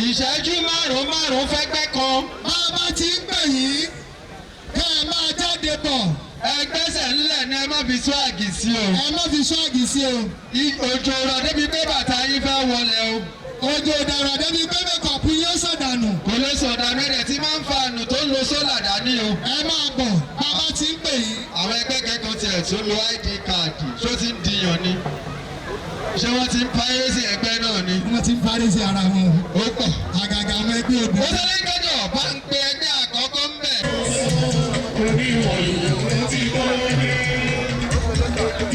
ìṣẹ́jú márùn-ún fẹ́gbẹ́ kan. bàbá ti ń pè yín kẹ́ ẹ máa jáde bọ̀. ẹgbẹ́sẹ̀ ńlẹ̀ ni ẹ má fi swáàgì sí o. ẹ má fi swáàgì sí o. òjò rọ̀ débi pé bàtà yín fẹ́ wọlé o. òjò dàrọ̀ débi pé mẹ́kọ̀ọ̀pù yóò sọ̀dànù. kò lè sọ̀dànù ẹ̀dẹ̀ tí máa ń fa ànù tó ń lo sólà dání o. ẹ máa bọ̀ bàbá ti ń pè yín. àwọn ẹgbẹ́ kẹ́kọ̀ọ́ tiẹ̀ tó lo ID káàdì ṣó ti ń diyàn ni. ṣé wọ́n ti ń parí sí ẹgbẹ́ náà ni. wọ́n ti ń parí sí ara wọn. ó pọ̀. àgàgà àwọn ẹgbẹ́ òbí. ó sọ lẹ́yìn kẹjọ bá ń pe ẹgbẹ́ àkọ́kọ́ ń bẹ̀. oníwọ̀nyí ló ti kọ́ ní.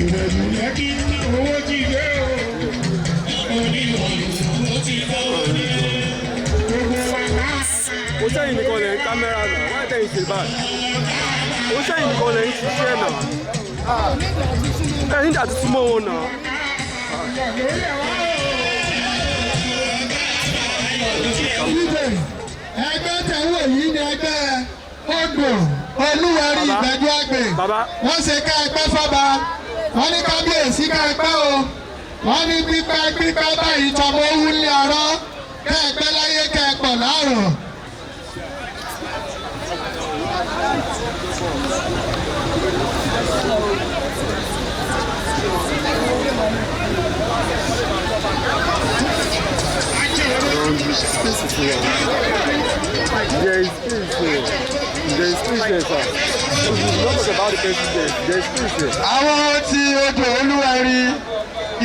ìrẹ̀lú lẹ́kí owó ti dé o. oníwọ̀nyí ló ti kọ́ ní. gbogbo wa náà. ó sẹ́yìn nìkan lè ń kámẹ́rà náà wọ́n á tẹ̀yìn ṣe báyìí. ó sẹ́yìn nìkan lè ń ṣiṣẹ́ náà. ẹ nígbà tuntun mọ́ wọn náà. ẹgbẹ́ tẹ̀wọ̀ yìí ni ẹgbẹ́ odò olúwẹ̀rí ìgbẹ́jọ́ àgbẹ̀. wọ́n ṣe ká ẹgbẹ́ fọ́ba wọ́n ní kábíyèsí ká ẹgbẹ́ o wọ́n ní pípẹ́ báyìí tọmọ owó ní ọ̀rọ̀ ká ẹgbẹ́ láyé ká ẹpọ̀ láàrọ̀. There is peace there. There is peace there, sir. It's not about the president. There is peace there. àwọn tí odò olúwẹ̀rí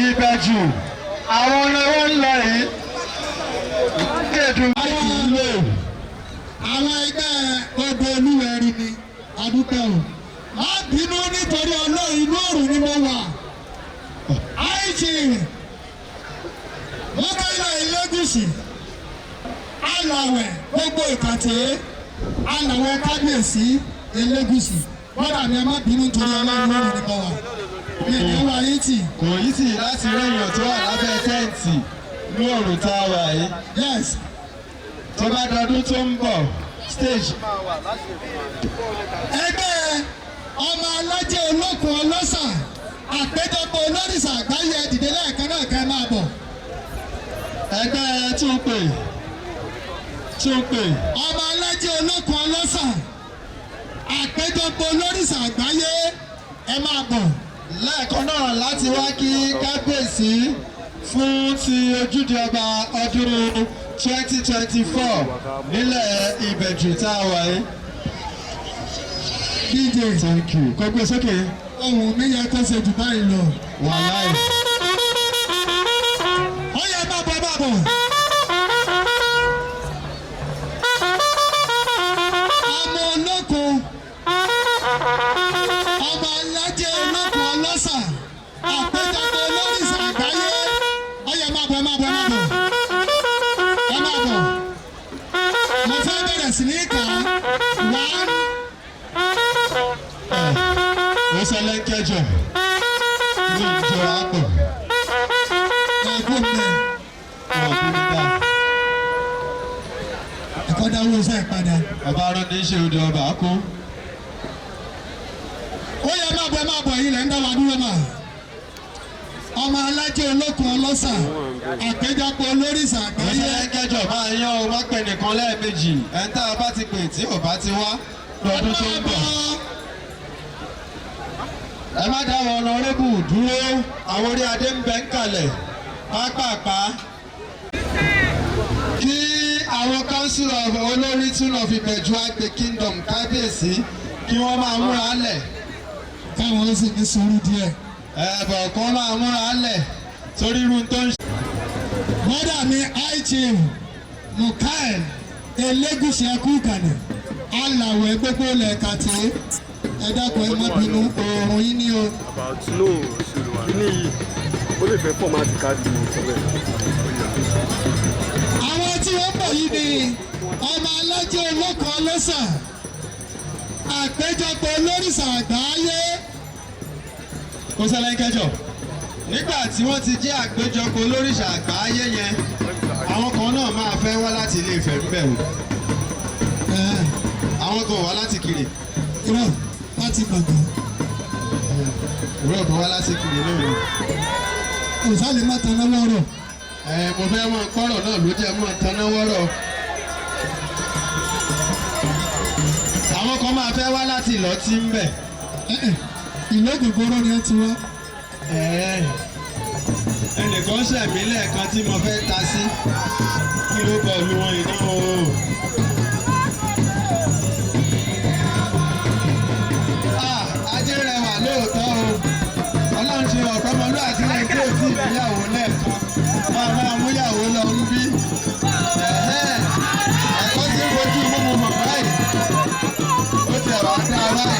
ìbẹ̀jù àwọn lọ́wọ́ ń lọ yìí. kéèdùn àwọn ẹgbẹ́ odò olúwẹ̀rí ni adúpẹ́ o. má bínú nítorí ọlọ́run inú òrùn ni mo wà. àìjì mọ́kànlá Elégùṣì alàwẹ̀ gbogbo ìkàtẹ́ alàwẹ̀ kábíyèsí Elégùṣì bọ́dà mi ẹ má bínú nítorí ọlọ́run òrùn ni mo wà. mi ò ní wá yín tì. kò yí tì láti rí èèyàn tó wà lábẹ́ tẹ́ǹtì ní òrùn tá a wà yìí. yes. tó bá dọdún tó ń bọ̀ stage. ẹgbẹ́ ọmọ alájẹ olókun ọlọ́sà àpéjọpọ̀ olórìṣà àgbáyé dìde lẹ́ẹ̀kan náà kẹ́ máa bọ̀. ẹgbẹ́ tún pè. ọmọ alájẹ olókun ọlọ́sà àpéjọpọ̀ olórìṣà àgbáyé ẹ máa bọ̀. lẹ́ẹ̀kan náà láti wá kí kábíyèsí fún ti ojúde ọba ọdún 2024 nílẹ̀ ìbẹ̀jù tá a wà yìí. DJ thank you. kò gbé sókè. ohun mi yẹ kó ṣe jù báyìí lọ. wàláì. ó yẹ máa bọ̀ máa bọ̀. ọmọ olókun ọmọ alájẹ olókun ọlọ́sà àpéjọpọ̀ olórìṣà àgbáyé ó yẹ máa bọ̀ máa bọ̀ máa bọ̀. ẹ máa bọ̀. mo fẹ́ bẹ̀rẹ̀ sí ní kà á. ó ṣẹlẹ̀ ń kẹjọ ní ìjọ àpò. ẹ̀gbọ́n mi ẹ̀kọ́dá owó iṣẹ́ ìpadà. ọba arọ ní í ṣe odò ọba kú. ó yẹ máa bọ̀ yìí lẹ́ ń dá wa dúró mà. ọmọ alájẹ olókun ọlọ́sà àpéjọpọ̀ olórìṣà ó àgbáyé. ṣẹlẹ̀ ń kẹjọ máa yan o má pè nìkan lẹ́ẹ̀mejì ẹ̀ ń tá a bá ti pè tí ò bá ti wá lọ́dún tó ń bọ̀. ẹ má dá wọn ọ̀nàrẹ́bù dúró àwọn orí adé ń bẹ ń kalẹ̀ pápápá. kí àwọn council of olórí tún of ìbẹ̀jú àgbè kingdom kábíyèsí kí wọ́n máa múra lẹ̀. káwọn ó sì ní sùúrù díẹ̀. ẹ̀bọ̀ kan máa múra lẹ̀ torí irun tó ń ṣe. bọ́dà mi ichim Mukael Elégùṣì ẹkú ìkànnì alàwẹ̀ gbogbo lẹ́ẹ̀ka tí ẹ dákun ẹ má bínú oòrùn yín ní o. about snow kìíní yìí ó lè fẹ́ fọ́ọ̀mù káàdì ìṣẹ̀lẹ̀. àwọn tí wọ́n bọ̀ yìí ni ọmọ alájẹ olóko ọlọ́sà àpéjọpọ̀ olórìṣà àgbáyé. kò ṣẹlẹ̀ kẹjọ nígbà tí wọ́n ti jẹ́ àpéjọpọ̀ olórìṣà àgbáyé yẹn àwọn kan náà máa fẹ́ wá láti ilé Ifẹ̀ ńbẹ̀ o àwọn kan wá láti Kiri. irọ́ láti gbàgbọ́. ìrọ̀ kan wá láti Kiri lónìí. òsàlẹ̀ má tan náà wọ́rọ̀. mo fẹ́ mọ kọ́rọ̀ náà ló jẹ́ mọ́ taná wọ́rọ̀. àwọn kan máa fẹ́ wá láti Ìlọ́tí ńbẹ̀. ìlú ògògóró ni ẹ ti wá. ẹnìkan ṣẹ̀mí lẹ́ẹ̀kan tí mo fẹ́ ta sí kí ló kọ lu wọn iná o. ajé rẹwà lóòótọ́ o ọlọ́run ṣe ọ̀pẹ́mọlú àti lẹ́yìn tí ò tí ì níyàwó lẹ́ẹ̀kan máa múyàwó lọ ń bí. ẹ̀kọ́ tí ń fojú mímu mọ̀ báyìí ó ti ẹ̀wà dá báyìí.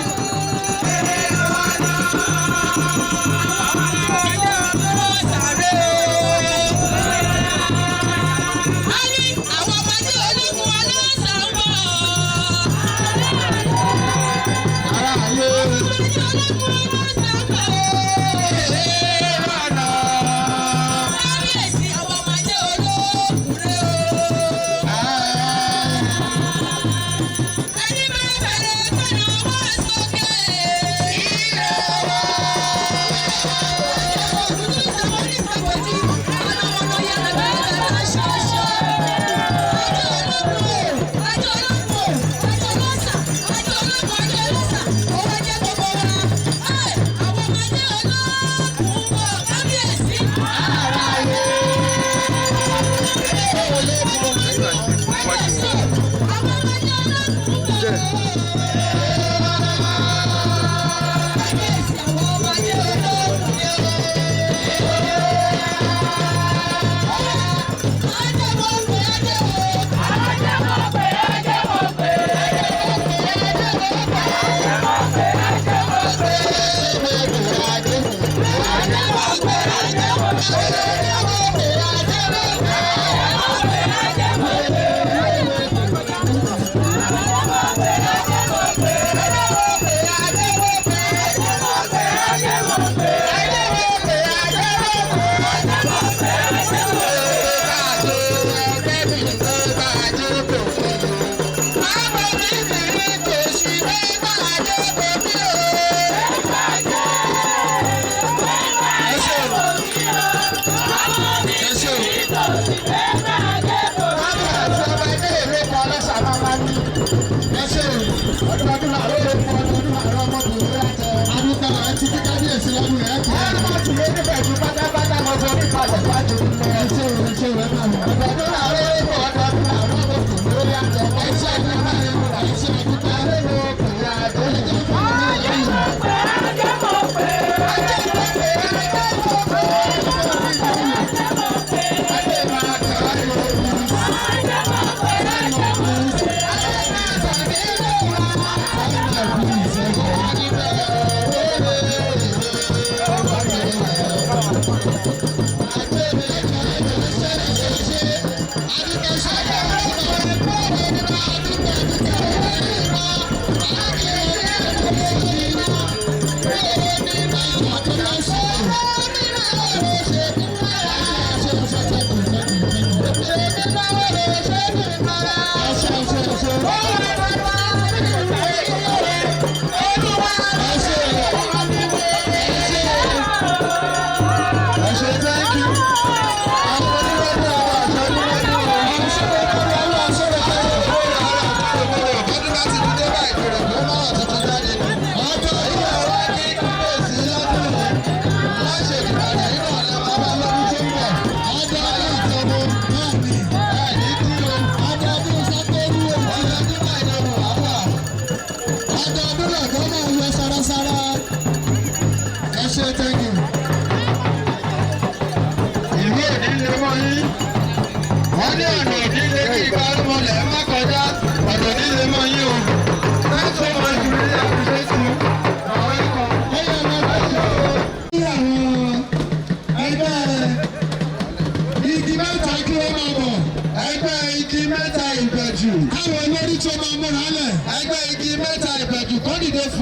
ẹgbẹ́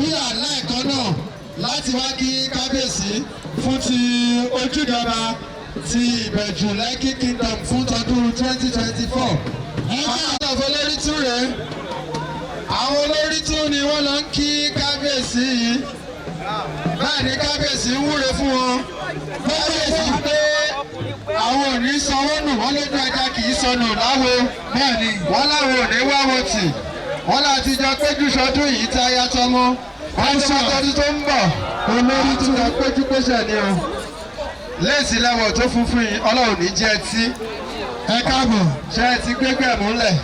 kúyà lẹ́ẹ̀kan náà láti wá kí kábíyèsí fún ti ojúdọba ti ìbẹ̀jù Lẹ́kì Kingdom fún tọdún 2024. Àwọn olórí tún rèé. Àwọn olórí tún ni wọ́n lọ ń kí kábíyèsí yìí. Bẹ́ẹ̀ ni kábíyèsí ń wúre fún wọn. Kábíyèsí pé àwọn ò ní sanwó nù, wọ́n lójú ẹja kì í sọnù láwo. Bẹ́ẹ̀ ni wọ́n láwọn ò ní wá wọn tì. Wọ́n láti jọ péjú sọdún yìí tí a yá tọmọ. Wọ́n sọ ọdún tó ń bọ̀. Olórí tún lọ péjú pèsè ni o. Léèsì lẹ́wọ̀ tó funfun yìí, Ọlọ́run ní jẹ́ tí. Ẹ káàbọ̀. Ṣé ẹ ti gbégbé múlẹ̀?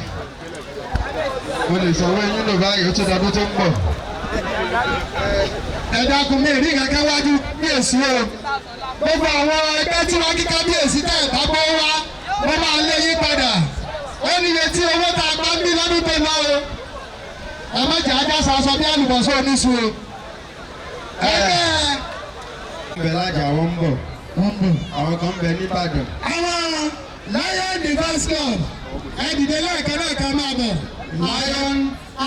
Mo lè sọ wọ́n yín lò báyìí, ó tún dọdún tó ń bọ̀. Ẹ dákun mi rí kankan wájú kábíyèsí o. Gbogbo àwọn ẹgbẹ́ tí wọ́n kí kábíyèsí tẹ̀ bá bọ́ wá, wọ́n máa lé yín padà. Ó níye tí owó tá a gbá ń bí lọ́dún tó lọ o. Ẹ má jẹ́ ajá sàṣọ bí àlùbọ̀sọ̀ oníṣu o. Bẹ̀lájà wọ́n ń bọ̀. Àwọn kan ń bẹ nìbàdàn. Àwọn Lion Divers Club ẹ dìde lẹ́ẹ̀kan náà ká máa bọ̀. Lion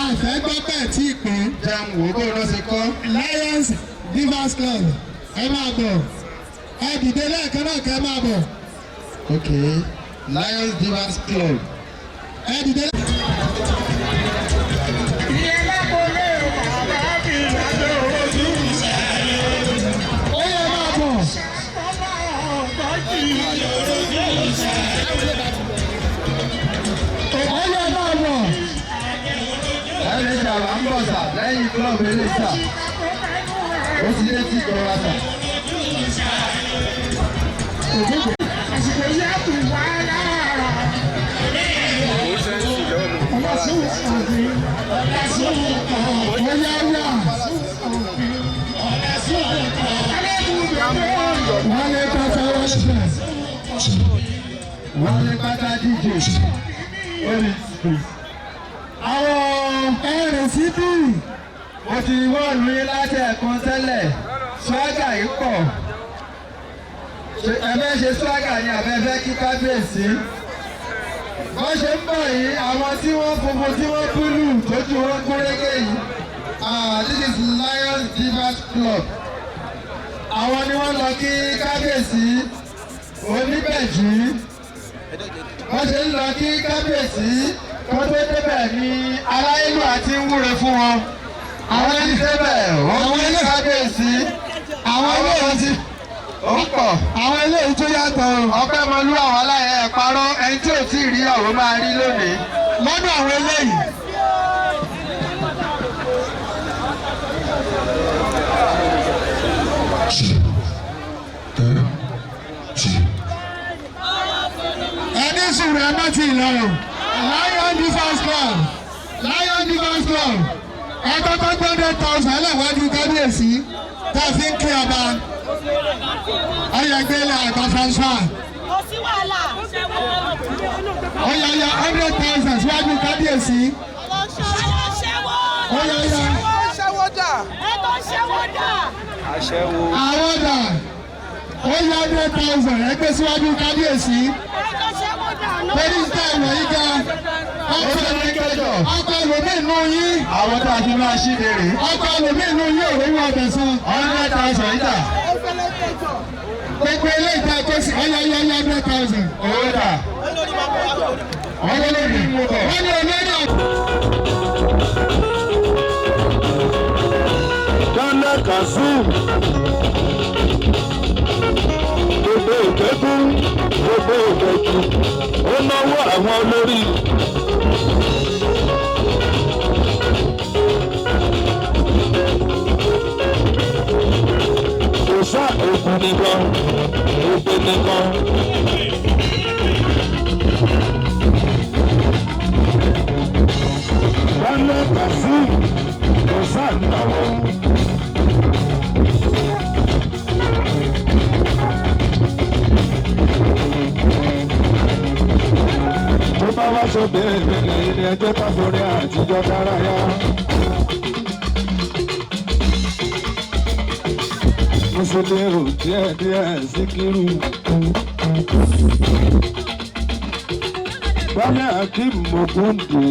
àfẹ́gbọ́pẹ̀ tí ì pé. jẹun wò bó ló ṣe kọ́. Lions Divers Club ẹ máa bọ̀. Ẹ dìde lẹ́ẹ̀kan náà ká máa bọ̀. Ok, Lions Divers Club. Ẹ dìde. Ẹni ṣàlà ń bọ̀ sà lẹ́yìn club ilé sà. Ó ti dé sí ìjọba sà. Wọ́n lé pátá díje. Àwọn ẹ̀rìn síbí. Mo ti wọ́n rí láti ẹ̀kan tẹ́lẹ̀. Swagger yìí pọ̀. Ẹ̀fẹ́ ṣe swagger ni àfẹ́fẹ́ kí kábíyèsí. Wọ́n ṣe ń bọ̀ yìí, àwọn tí wọ́n funfun tí wọ́n búlù tójú wọn gúnrégé yìí. This is Lions Divers Club. Àwọn ni wọ́n lọ kí kábíyèsí oníbẹ̀jú. Wọ́n ṣe ń lọ kí kábíyèsí kó tó débẹ̀ ní aráyélú àti ń wúre fún wọn. Àwọn ti débẹ̀ wọ́n kí kábíyèsí. Àwọn eléyìí ti ó pọ̀. Àwọn eléyìí tó yàtọ̀. Ọpẹ́ mọlú àwọn aláyẹ ẹ̀ parọ́ ẹni tí ò tí ì rí ọ̀rọ̀ máa rí lónìí. Lọ́dọ̀ àwọn eléyìí. Ẹni sùúrù ẹ má ti lọ́rùn. Lion Divers Club. Lion Divers Club. Ẹ kọ́kọ́ 100,000 ẹlẹ́wájú kábíyèsí tá a fi ń kí ọba. Ọyẹ gbélé àgbà transfer. Kò sí wàhálà. Ọyẹ 100,000 síwájú kábíyèsí. Ọyẹ ya. Ètò ìṣẹ́wó dà. Àwọn dà. Ọyẹ 100,000 ẹgbẹ́ síwájú kábíyèsí. Ètò ìṣẹ́wó dà. Lórí ìta ìwọ̀ yìí ga. Ọkọ̀ ẹlòmíì nù yín. Àwọn tá a fi máa ṣí bèrè. Ọkọ̀ ẹlòmíì nù yín òwe wọn ọ̀bẹ̀ san. 100,000 yìí dà. Gbogbo ilé ìta ẹ̀kọ́ sí ọyẹ 100,000. Owó dà. Olórí mú bọ̀. Wọ́n ní olórí ọ̀pọ̀. Ghana Kazeem gbogbo ìgbẹ́kún gbogbo ìgbẹ́jú ó náwó àwọn olórí. Kò sá ògùn nìkan ògbé nìkan. Ghana Kazeem kò sá náwó. Tó bá wá sọ bẹ́ẹ̀ bẹ́ẹ̀ ilé ẹjọ́ káforí àtijọ́ dárayá. Mo ṣe lérò díẹ̀díẹ̀ Síkírù. Bálẹ̀ Akeem Ògúndé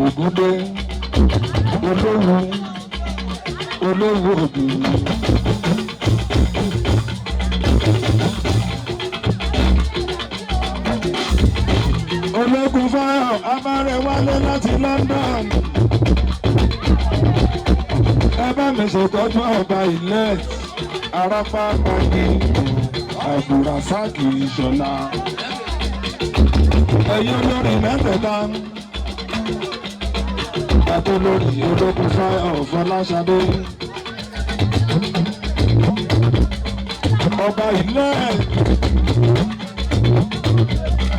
Ògúndé olówó olówó òbí. ológun fáyọ̀ Abárẹ̀wálé láti London. ẹ bá mi ṣètọ́jú ọba ilẹ̀ arápá pàdé Abdulrasaki Ìṣọ̀lá. ẹ̀yin olórí mẹ́tẹ̀ẹ̀ta àti olórí ológun fáyọ̀ Fọláṣadé. ọba ilẹ̀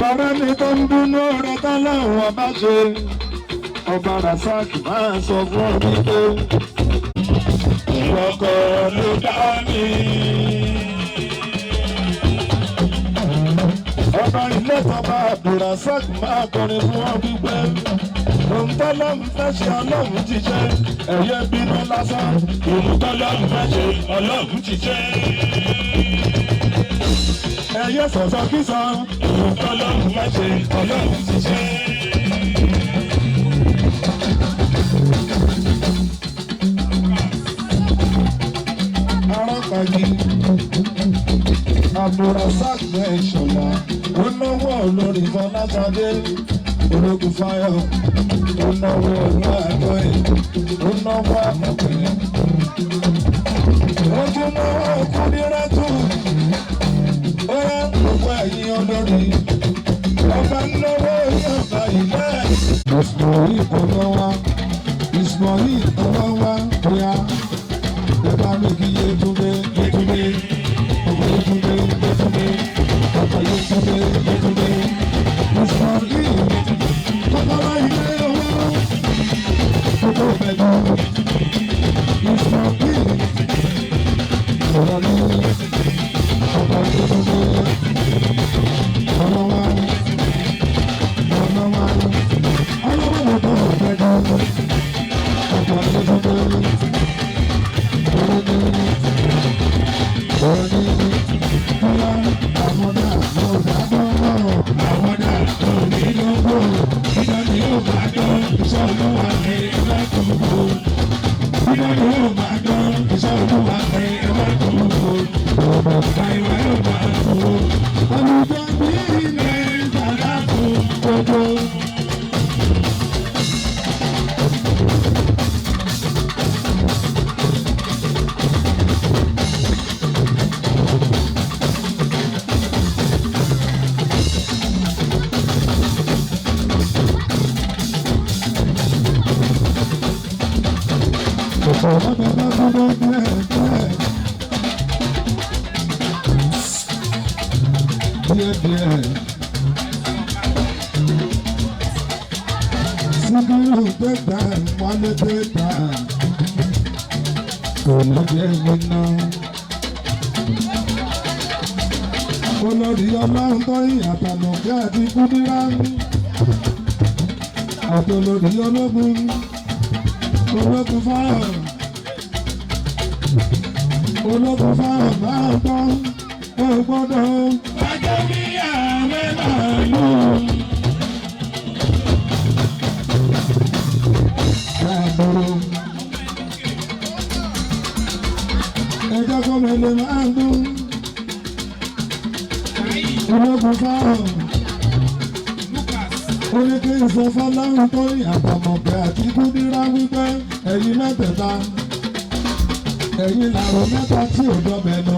bàrẹ́ ni tó ń dúnú rẹ̀ tálẹ̀ wọ́n bá ṣe. ọba Rasaki máa sọ fún ọ wípé ìwọ́kọ̀ ló dá mi. ọba ilé tọba Abdulrasaki máa kọrin fún ọ wípé ohun tọ́lọ́run fẹ́ ṣe ọlọ́run ti ṣe. ẹ̀yẹ bínú lásán ohun tọ́lọ́run fẹ́ ṣe ọlọ́run ti ṣe. ẹ̀yẹ sọ̀sọ̀ kí sọ ohun tọ́lọ́run fẹ́ ṣe ọlọ́run ti ṣe. arápàgì Abdulrasaki Ìṣọ̀lá ó náwó olórí Fọláṣadé ológun fáyọ̀ ó náwó ọ̀nà àjọ ẹ̀ ó náwó àmọ̀pẹ̀ ó tún náwó Kúdírátù ó yá gbogbo ẹ̀yìn olórí ọba náwó yọ̀ọ̀bá ilẹ̀. Ismail ọlọ́wà Ismail ọlọ́wà bóyá ẹ bá mi kí Yétúndé Yétúndé ọba Yétúndé Yétúndé ọba Yétúndé Yétúndé Ismail kọ́kọ́rọ́ ilé owó kókó bẹ̀rù Ismail ọba ní ọba Yétúndé ọlọ́wà ọlọ́wà ọlọ́wà kókó bẹ̀rù ọba Yétúndé. Olórí ọlọ́run tó yìn àtàlọ́kẹ́ àti Kúdírá àti olórí ológun ológun fáwọn máa gbọ́ ó gbọ́dọ̀ wájú bí ààrẹ máa lò. Ẹjọ́ gómìnà máa ń dún ológun fáwọn oníkè ìfọ̀fọ́láhùn tó yìn àtàmọ̀kẹ́ àti Kúdírá wípé ẹ̀yin mẹ́tẹ̀ẹ̀ta ẹ̀yin làwọn mẹ́ta tí ò dọ́bẹ̀nu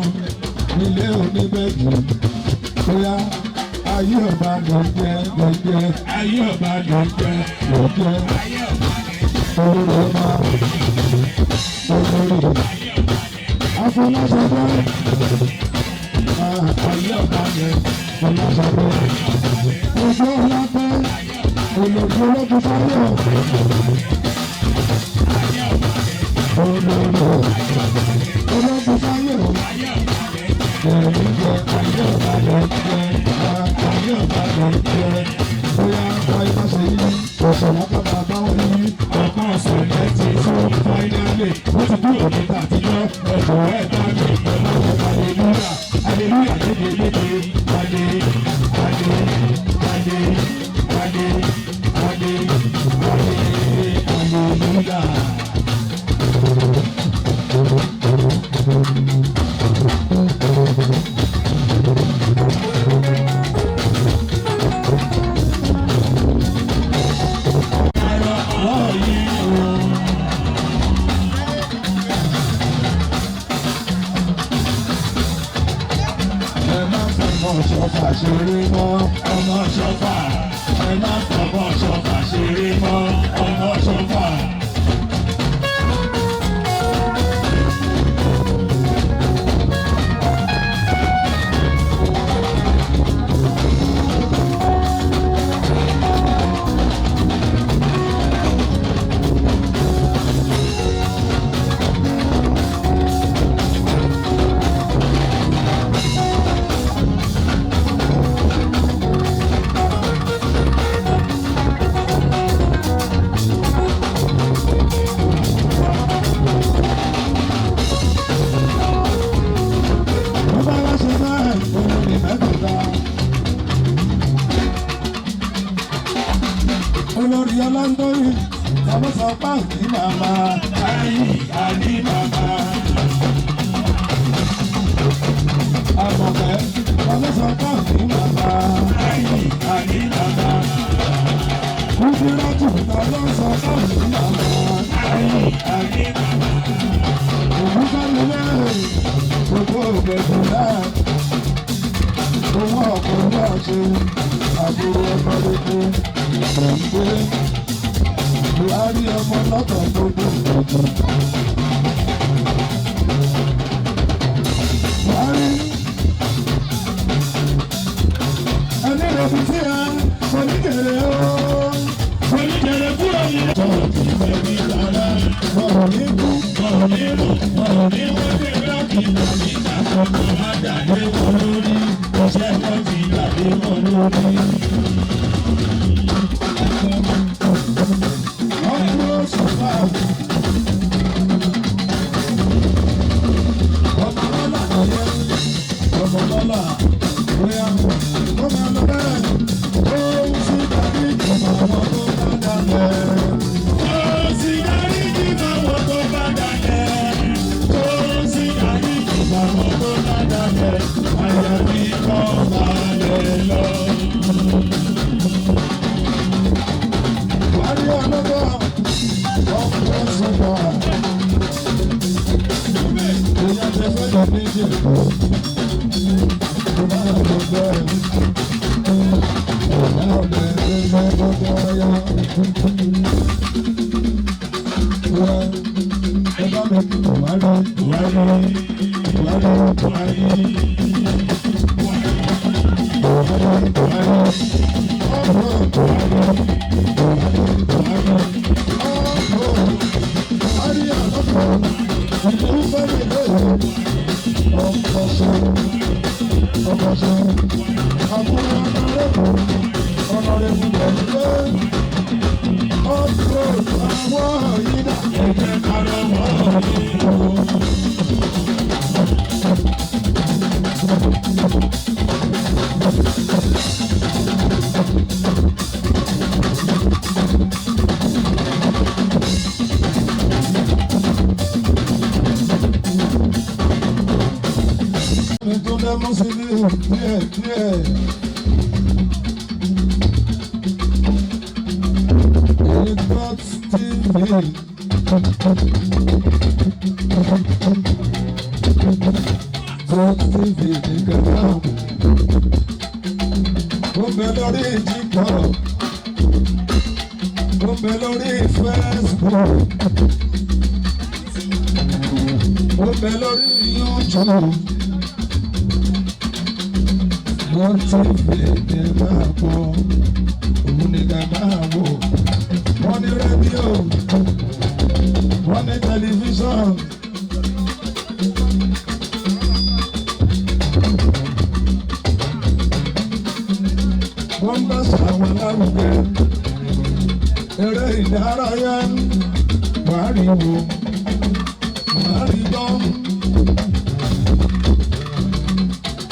nílé oníbẹ̀jù bóyá ayé ọba ló ń jẹ ayé ọba ló ń jẹ olórí ọba olórí Afọláṣadé ayé ọba yẹn Fọláṣadé ojú ọlọ́pẹ́ olórí ológun fáyọ̀ ológun fáyọ̀ ẹ̀rí jẹ ayé ọba lọ jẹ ayé ọba lọ jẹ bóyá wáyé má ṣe yí òṣèlú bàbá báwọn yí ọkàn ọ̀sán lẹ́tì fún fáínálì wọ́n ti kúrò nígbà àtijọ́ ẹ̀fọ́ ẹ̀dá mi pẹ̀lú àwọn aleluya aleluya lédè lédè wálé wálé wálé wálé wálé wálé aleluya. ọmọ ṣọfà ṣeré mọ́ ọmọ ṣọfà ẹ má fọmọ ṣọfà ṣeré mọ́ ọmọ ṣọfà. Olórí ọlọ́ndọ́rì ọmọ sọ páàkì màmá ayé àní màmá. Àmọ̀kẹ́ ọmọ sọ páàkì màmá ayé àní màmá. Kúndínlọ́tù ọmọ sọ páàkì màmá ayé àní màmá. Ògúnfẹ́lẹ́lẹ́ gbogbo ògbẹ̀dù náà. Owó ọ̀pọ̀ náà ṣe àbúrò ọmọdé ìgbàgbé Buhari ọmọ lọ́tọ̀ gbogbo ìgbàgbọ́. Buhari ẹni rẹ̀bí tí a oníkèrè ooo oníkèrè kúrò ní ọ̀rọ̀ tí ìfẹ́ bí dára ọ̀rọ̀ ní kú ọ̀rọ̀ ní rò ọ̀rọ̀ ní wọ́n fi rákì lórí àkọ́kọ́ àdàdé wọn lórí ọ̀sẹ̀ wọn fi dàdé wọn lórí.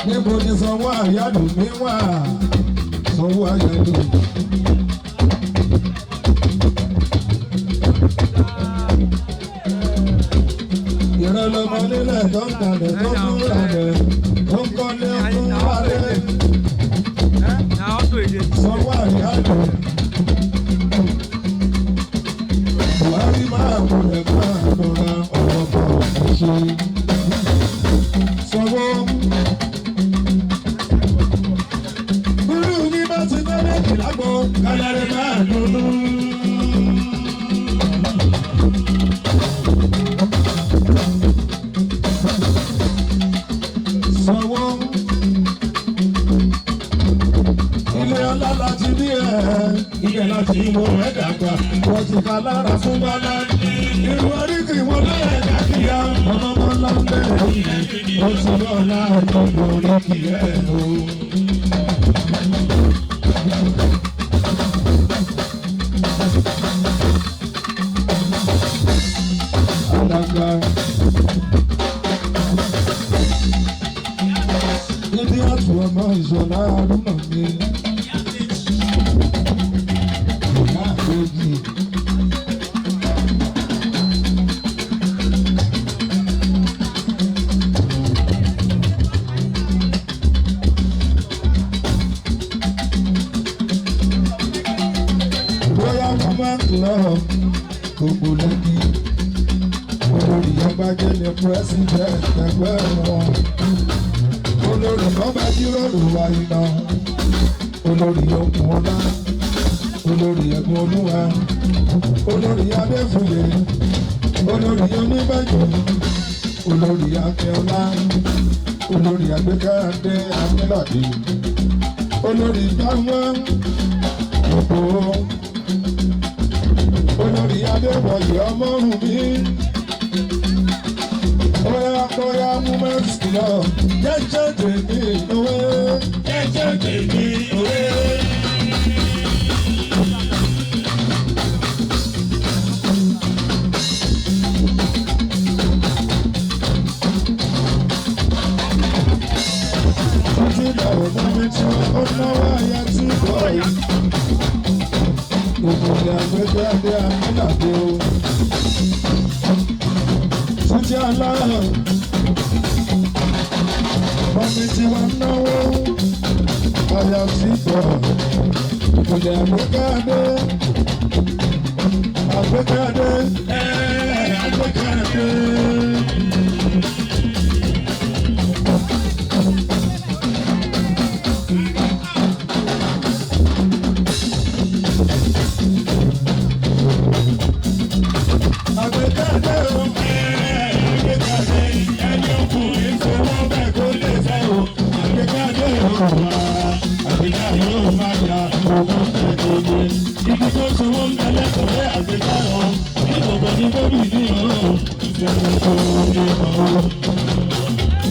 Níbo ni sanwó àyàdùn mi wà? Sanwó àyàdùn. Ìrọ̀lọ́mọ nílẹ̀ tó ń talẹ̀ tó ń ralẹ̀ tó ń kọ́lé fún wálé. Sanwó àyàdùn. Buhari máa wọlé máa lọ́ra ọ̀rọ̀ bọ̀ ṣe. Sanwó. ó ti lọ́la gbogbo oríkì ẹ̀ o. Alàgbà níbi àtù ọmọ ìṣọ̀lá arúnà mi. Ìyá àgbèjì. Lọ gbogbo lẹ́bí olórí ọbàjẹ́ ní president ẹgbẹ́ wọn olórí ọba jíròrò wa iná olórí okùn ọlá olórí ẹ̀gbọ́n olúwa olórí adéfúye olórí oníbàjọ́ olórí akẹ́ọ́lá olórí àgbékáyàdé amílàdé olórí táwọn gbogbo. Olórí Adébọ̀yé ọmọrùn mi. Bóyá mú mẹ́sì lọ. Jẹ́jẹ́ tèmi òwe. Jẹ́jẹ́ tèmi òwe. Títí bẹ̀rù mú mi tí ó náwó ayé tí bọ̀ yìí. Gbogbo ní agbẹ́jáde amúnàdé o. Títí aláàrọ̀. Bọ́mí tí wọ́n náwó. Ọ̀yà sí bọ̀. Gbogbo ní agbẹ́jáde. Agbẹ́jáde. Agbẹ́jáde.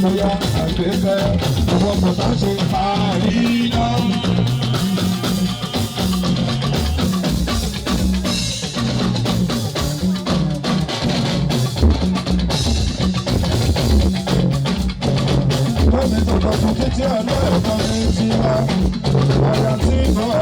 Bóyá àgbẹ̀fẹ́ ọwọ́ bàbá ṣe àríyá. Bọ́ọ̀mì tó lọ fún títí ọ̀nà ẹ̀kọ́ ní tiwa, àyà tí ń bọ̀.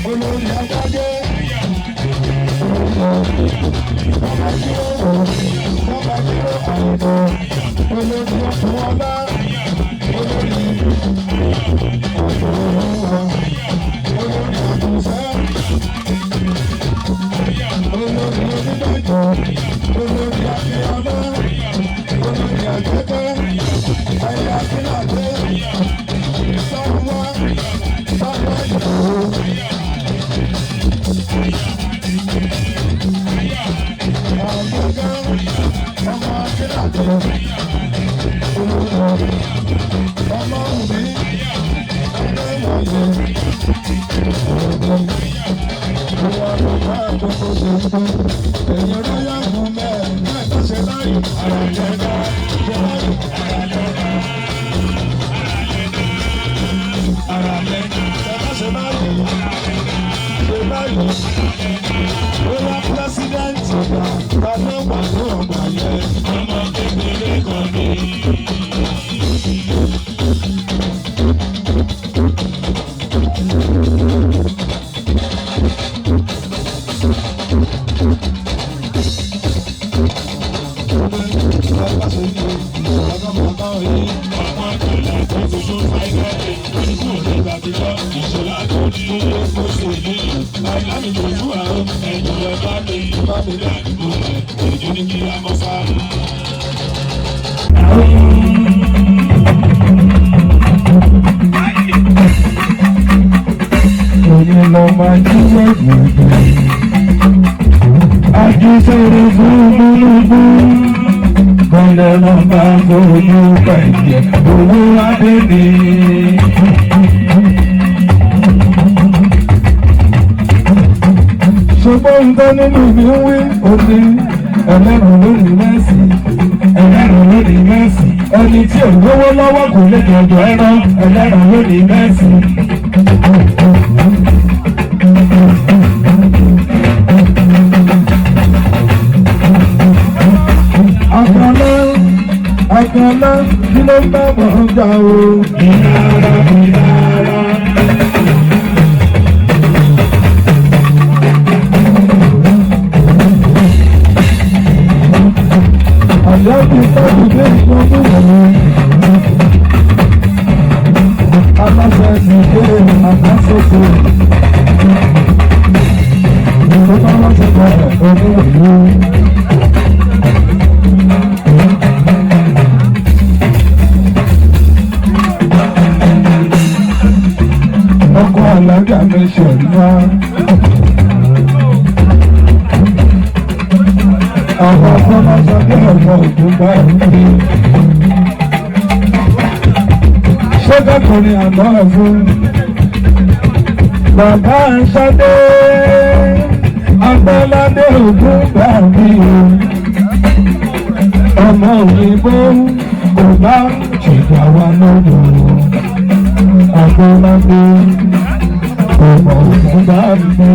Olórí agbájé. Olórí ọkùnrin ọlá. Olórí àgùnfẹ́. Olórí onígbàjọ́. Olórí akínyàmá. Olórí àgbẹ̀kẹ́. Ẹ̀yà akínàdé. Sáwọ́. Sáwọ́ ìdòwò. Bye. Òye lọ máa jíwọ́ gbogbo. Àjíṣẹ́rẹ́ fún gbogbo. Kọ́lẹ̀ lọ bá gbogbo pẹ̀jẹ̀ owó adébí. Ṣùgbọ́n nǹkan nínú mi ń wí òní ẹlẹ́rùn lónìí mẹ́sì. Ẹlẹ́rùn lónìí mẹ́sì. Ẹni tí ò lówó lọ́wọ́ kò lè jọ̀jọ̀ ẹran ẹlẹ́rùn lónìí mẹ́sì. Àkànlá kí ló ń bá bọ̀ ń jà o. Ìlara ìlara. Àjọ ti tọ́jú dé ìṣọ́jú wọ̀nyí. Aláṣẹ ti dé àkásòkò. Ìjọba aláṣẹ bẹ̀rẹ̀ oníwèé. Ọkọ̀ alága mẹ́sàn ńlá. Àwọn afọlásọdé ọmọ ògùn bá ń gbé. Ṣọ́gàkùnrin àná ẹ̀fún. Bàbá ń ṣadé. Agbọ́ládé ògùn bá mi o. Ọmọ òyìnbó kò bá ṣèjà wa lọ́dọ̀. Agbọ́ládé ọmọ ògùn bá mi.